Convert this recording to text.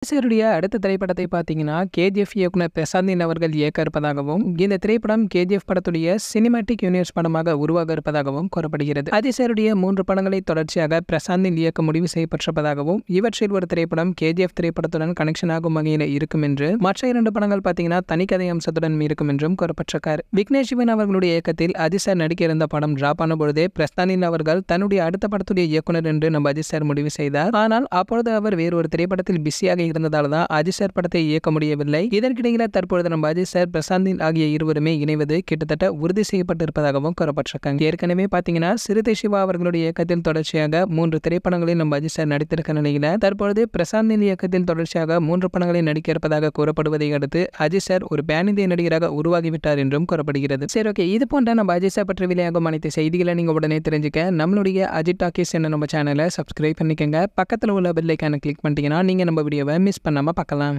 சாருடைய அடுத்த திரைப்படத்தை பார்த்தீங்கன்னா, கேஜிஎஃப் இயக்குனர் பிரசாந்த் அவர்கள் இயக்க இருப்பதாகவும், இந்த திரைப்படம் கேஜிஎஃப் படத்துடைய சினிமாட்டிக் யூனிவர்ஸ் படமாக உருவாக இருப்பதாகவும் கூறப்படுகிறது. சாருடைய 3 படங்களை தொடர்ச்சியாக பிரசாந்த் இயக்க முடிவு செய்யப்பட்டிருப்பதாகவும், இவற்றில் ஒரு திரைப்படம் கேஜிஎஃப் திரைப்படத்துடன் கனெக்ஷன் ஆகும் வகையில் இருக்கும் என்று, மற்ற 2 படங்கள் பார்த்தீங்கன்னா தனிக்கதை அம்சத்துடன் இருக்கும் என்றும் கூறப்பட்டிருக்கார். விக்னேஷ் சிவன் அவர்களுடைய இயக்கத்தில் அஜித் சார் நடிக்க இருந்த படம் டிராப் ஆன பொழுதே பிரசாந்த் அவர்கள் தன்னுடைய அடுத்த படத்துடைய இயக்குனர் என்று நம்ம அஜித் சார் முடிவு செய்தார். ஆனால் அப்பொழுது அவர் வேறு ஒரு திரைப்படத்தில் பிஸியாக இருந்ததால் தான் அஜித் சார் படத்தை இயக்க முடியவில்லை. இதற்கிடையில தற்பொழுது நம்ம அஜித் சார் பிரசாந்த் ஆகிய இருவருமே இணைவது கிட்டத்தட்ட உறுதி செய்யப்பட்டிருப்பதாகவும் கூறப்பட்டிருக்காங்க. ஏற்கனவே பாத்தீங்கன்னா சிறுத்தை சிவா அவர்களுடைய இயக்கத்தில் தொடர்ச்சியாக 3 திரைப்படங்களில் நம்ம அஜித் சார் நடித்திருக்க நிலையில தற்பொழுது பிரசாந்தின் இயக்கத்தில் தொடர்ச்சியாக 3 படங்களில் நடிக்க இருப்பதாக கூறப்படுவதை அடுத்து அஜித் சார் ஒரு பேன் இந்திய நடிகராக உருவாகிவிட்டார் என்றும் கூறப்படுகிறது. சரி, ஓகே, இது போன்ற நம்ம அஜித் சார் பற்றி வெளியாகும் அனைத்து செய்திகளை நீங்க உடனே தெரிஞ்சுக்க நம்மளுடைய அஜித் டாக்கீஸ் என்ற நம்ம சேனலை சப்ஸ்கிரைப் பண்ணிக்கங்க. பக்கத்தில் உள்ள பெல் ஐகானை கிளிக் பண்ணிட்டீங்கன்னா நீங்க நம்ம வீடியோவை மிஸ் பண்ணாம பார்க்கலாம்.